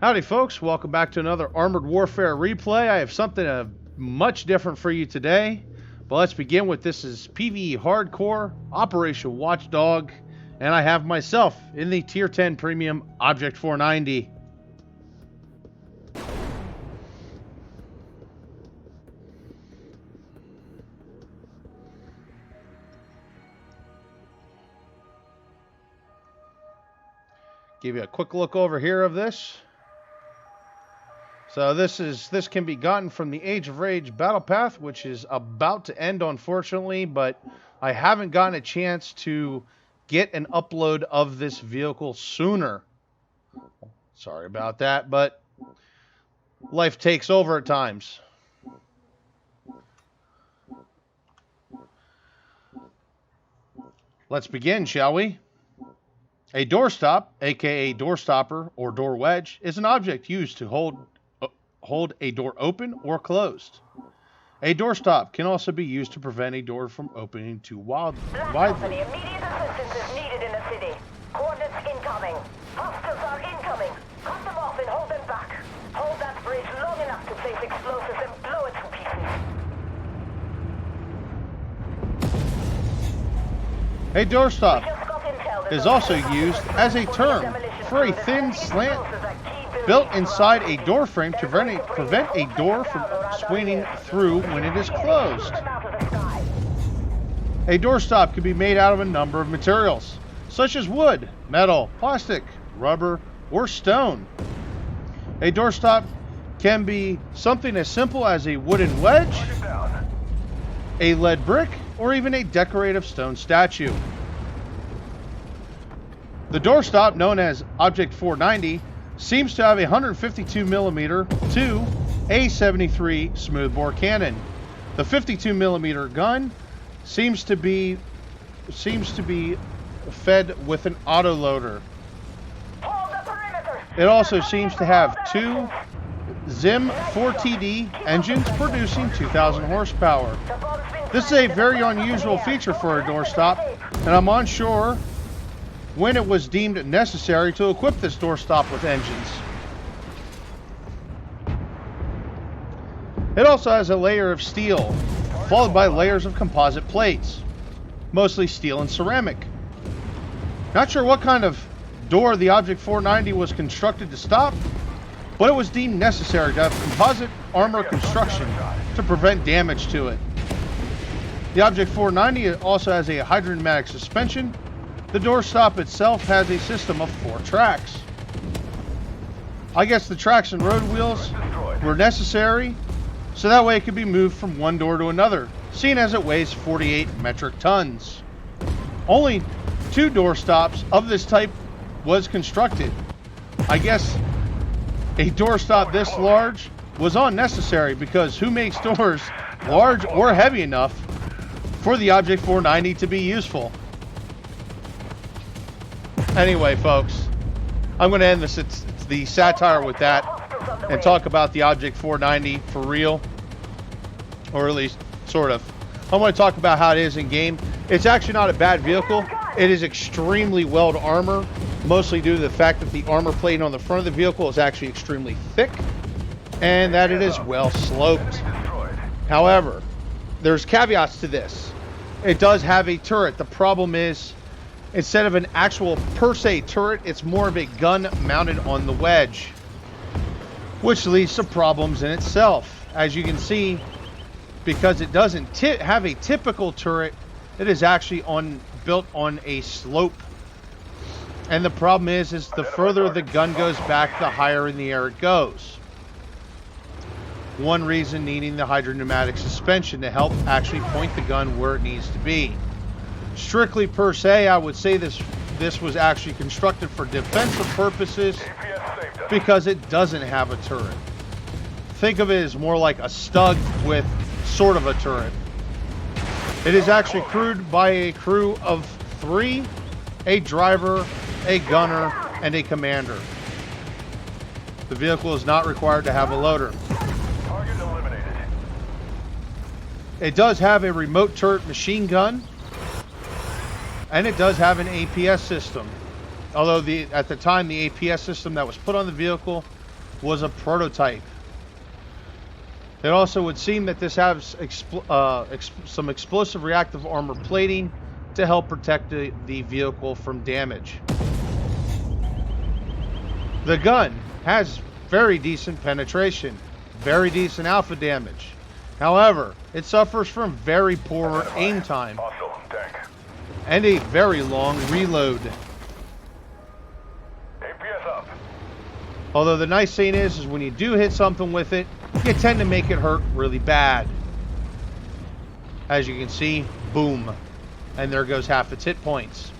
Howdy folks, welcome back to another Armored Warfare replay. I have something much different for you today, but let's begin with this is PvE Hardcore, Operation Watchdog, and I have myself in the Tier 10 Premium Object 490. Give you a quick look over here of this. So this can be gotten from the Age of Rage Battle Path, which is about to end, unfortunately, but I haven't gotten a chance to get an upload of this vehicle sooner. Sorry about that, but life takes over at times. Let's begin, shall we? A doorstop, aka doorstopper or door wedge, is an object used to hold a door open or closed. A doorstop can also be used to prevent a door from opening too widely. Immediate assistance is needed in the city. Coordinates incoming. Hostiles are incoming. Cut them off and hold them back. Hold that bridge long enough to place explosives and blow it to pieces. A doorstop is also used as a term for a thin slant built inside a door frame to prevent a door from swinging through when it is closed. A doorstop can be made out of a number of materials, such as wood, metal, plastic, rubber, or stone. A doorstop can be something as simple as a wooden wedge, a lead brick, or even a decorative stone statue. The doorstop, known as Object 490, seems to have a 152mm to A73 smoothbore cannon. The 52mm gun seems to be fed with an autoloader. It also seems to have two Zim 4TD engines producing 2,000 horsepower. This is a very unusual feature for a doorstop, and I'm unsure when it was deemed necessary to equip this doorstop with engines. It also has a layer of steel, followed by layers of composite plates, mostly steel and ceramic. Not sure what kind of door the Object 490 was constructed to stop, but it was deemed necessary to have composite armor construction to prevent damage to it. The Object 490 also has a hydromatic suspension. The doorstop itself has a system of 4 tracks. I guess the tracks and road wheels were necessary, so that way it could be moved from one door to another, seeing as it weighs 48 metric tons. Only 2 doorstops of this type was constructed. I guess a doorstop this large was unnecessary because who makes doors large or heavy enough for the Object 490 to be useful? Anyway, folks, I'm going to end the satire with that and talk about the Object 490 for real, or at least sort of. I want to talk about how it is in game. It's actually not a bad vehicle. It is extremely well armored, mostly due to the fact that the armor plate on the front of the vehicle is actually extremely thick and that it is well sloped. However, there's caveats to this. It does have a turret. The problem is, instead of an actual per se turret, it's more of a gun mounted on the wedge, which leads to problems in itself. As you can see, because it doesn't have a typical turret, it is actually built on a slope. And the problem is the further the gun goes back, the higher in the air it goes. One reason needing the hydropneumatic suspension to help actually point the gun where it needs to be. Strictly per se, I would say this was actually constructed for defensive purposes because it doesn't have a turret. Think of it as more like a Stug with sort of a turret. It is actually crewed by a crew of 3, a driver, a gunner, and a commander. The vehicle is not required to have a loader. Target eliminated. It does have a remote turret machine gun, and it does have an APS system. Although at the time the APS system that was put on the vehicle was a prototype. It also would seem that this has some explosive reactive armor plating to help protect the vehicle from damage. The gun has very decent penetration, very decent alpha damage. However, it suffers from very poor aim time Hostile tank. and a very long reload. APS up. Although the nice thing is when you do hit something with it, you tend to make it hurt really bad. As you can see, boom. And there goes half its hit points.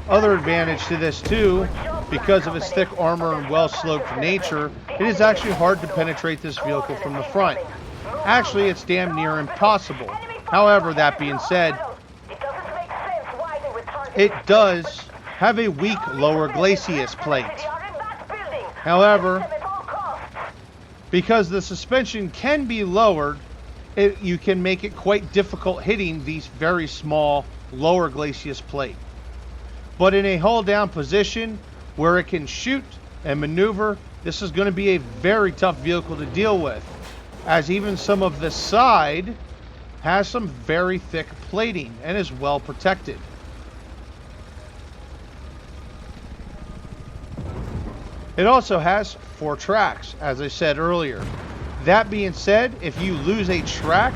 Other advantage to this too, because of its thick armor and well-sloped nature, it is actually hard to penetrate this vehicle from the front. Actually, it's damn near impossible. However, that being said, it does have a weak lower glacis plate. However, because the suspension can be lowered, you can make it quite difficult hitting these very small lower glacis plate. But in a hold down position where it can shoot and maneuver, this is going to be a very tough vehicle to deal with, as even some of the side has some very thick plating and is well protected. It also has 4 tracks, as I said earlier. That being said, if you lose a track,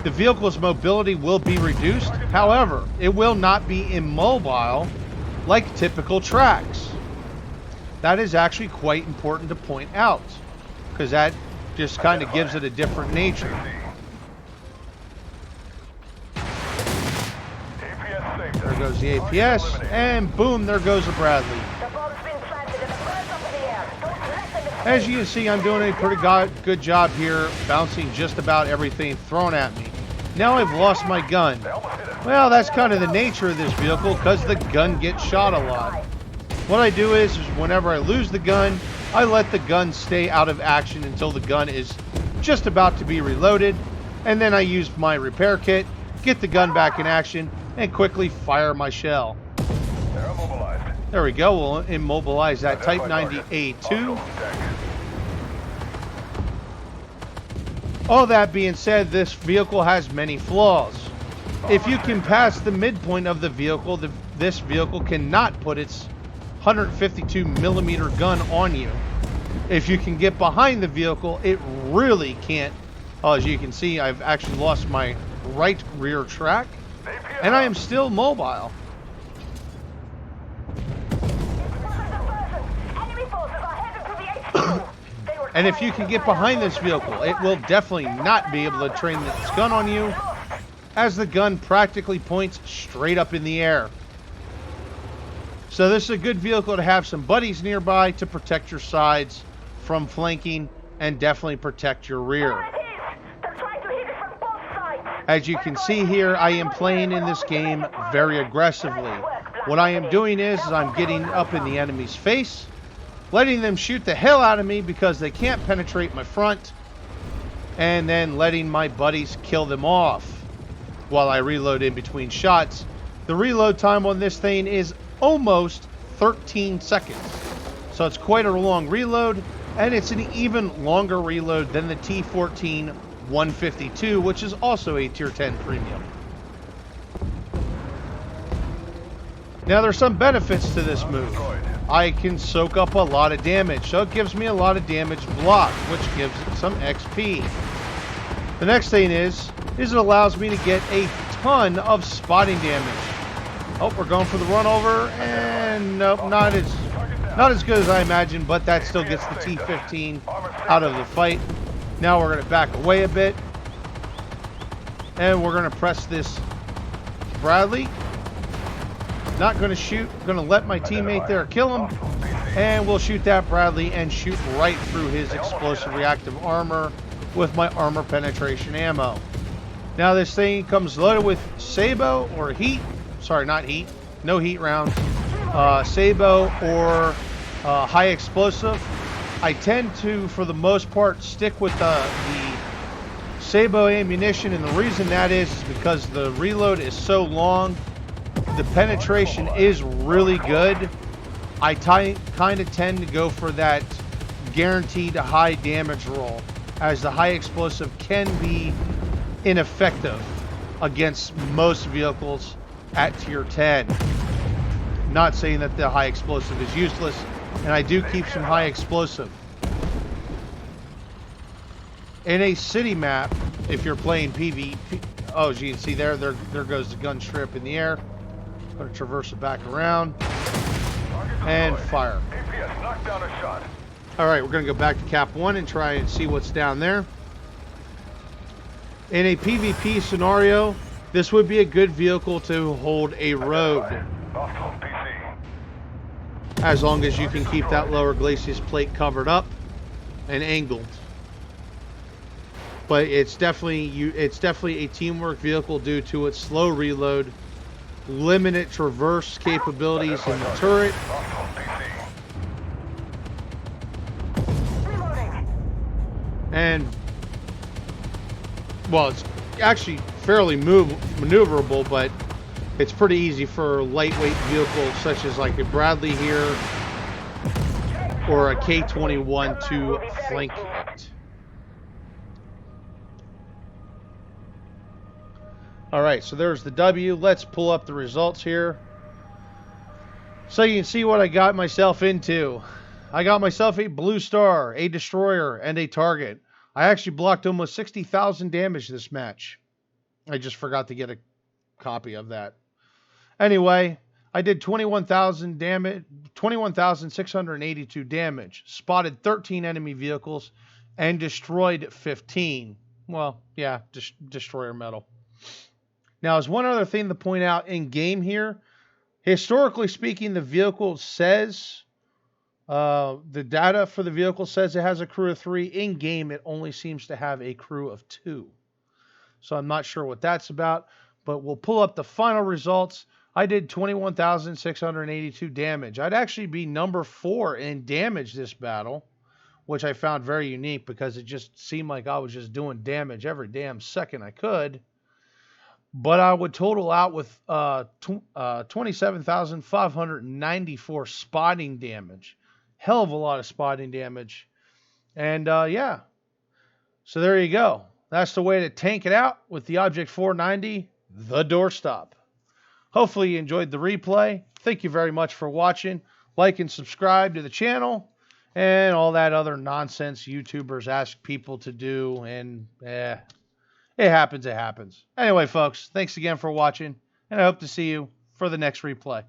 the vehicle's mobility will be reduced. However, it will not be immobile like typical tracks. That is actually quite important to point out, because that just kind of gives it a different nature. APS safe. There goes the APS, and boom, there goes the Bradley. As you can see, I'm doing a pretty good job here, bouncing just about everything thrown at me. Now I've lost my gun. Well, that's kind of the nature of this vehicle, because the gun gets shot a lot. What I do is whenever I lose the gun, I let the gun stay out of action until the gun is just about to be reloaded, and then I use my repair kit, get the gun back in action, and quickly fire my shell. They're immobilized. There we go, we'll immobilize that Type 90A2. All that being said, this vehicle has many flaws. If you can pass the midpoint of the vehicle, this vehicle cannot put its 152 millimeter gun on you. If you can get behind the vehicle, it really can't. As you can see, I've actually lost my right rear track, and I am still mobile. And if you can get behind this vehicle, it will definitely not be able to train its gun on you, as the gun practically points straight up in the air. So this is a good vehicle to have some buddies nearby to protect your sides from flanking and definitely protect your rear. As you can see here, I am playing in this game very aggressively. What I am doing is I'm getting up in the enemy's face, letting them shoot the hell out of me because they can't penetrate my front, and then letting my buddies kill them off while I reload in between shots. The reload time on this thing is almost 13 seconds. So it's quite a long reload, and it's an even longer reload than the T14 152, which is also a Tier 10 premium. Now there's some benefits to this move. I can soak up a lot of damage, so it gives me a lot of damage block, which gives it some XP. The next thing is it allows me to get a ton of spotting damage. Oh, we're going for the run over, and nope, not as good as I imagined, but that still gets the T15 out of the fight. Now we're going to back away a bit, and we're going to press this Bradley. Not going to shoot, going to let my teammate there kill him, and we'll shoot that Bradley and shoot right through his explosive reactive armor with my armor penetration ammo. Now this thing comes loaded with Sabo or heat, sorry, not heat, no heat rounds, Sabo or high explosive. I tend to, for the most part, stick with the Sabo ammunition, and the reason that is because the reload is so long. The penetration is really good. I kind of tend to go for that guaranteed high damage roll, as the high explosive can be ineffective against most vehicles at tier 10. Not saying that the high explosive is useless, and I do keep some high explosive. In a city map, if you're playing PvP, oh, as you can see there goes the gun strip in the air. Gonna traverse it back around and fire. APS knocked down a shot. All right, we're gonna go back to Cap 1 and try and see what's down there. In a PvP scenario, this would be a good vehicle to hold a road, Hostile PC. as long as you can keep that lower glacis plate covered up and angled. But it's definitely a teamwork vehicle due to its slow reload, limited traverse capabilities in the turret, Hostile PC. Reloading. and well, it's actually fairly maneuverable, but it's pretty easy for lightweight vehicles such as like a Bradley here or a K-21 to flank it. All right, so there's the W. Let's pull up the results here so you can see what I got myself into. I got myself a blue star, a destroyer, and a target. I actually blocked almost 60,000 damage this match. I just forgot to get a copy of that. Anyway, I did 21,000 damage, 21,682 damage, spotted 13 enemy vehicles, and destroyed 15. Well, yeah, destroyer medal. Now, there's one other thing to point out in game here. Historically speaking, the vehicle says, the data for the vehicle says it has a crew of 3. In game, it only seems to have a crew of 2. So I'm not sure what that's about, but we'll pull up the final results. I did 21,682 damage. I'd actually be number 4 in damage this battle, which I found very unique because it just seemed like I was just doing damage every damn second I could. But I would total out with 27,594 spotting damage. Hell of a lot of spotting damage. And yeah, so there you go. That's the way to tank it out with the Object 490, the Doorstop. Hopefully you enjoyed the replay. Thank you very much for watching. Like and subscribe to the channel and all that other nonsense YouTubers ask people to do. And it happens, it happens. Anyway, folks, thanks again for watching, and I hope to see you for the next replay.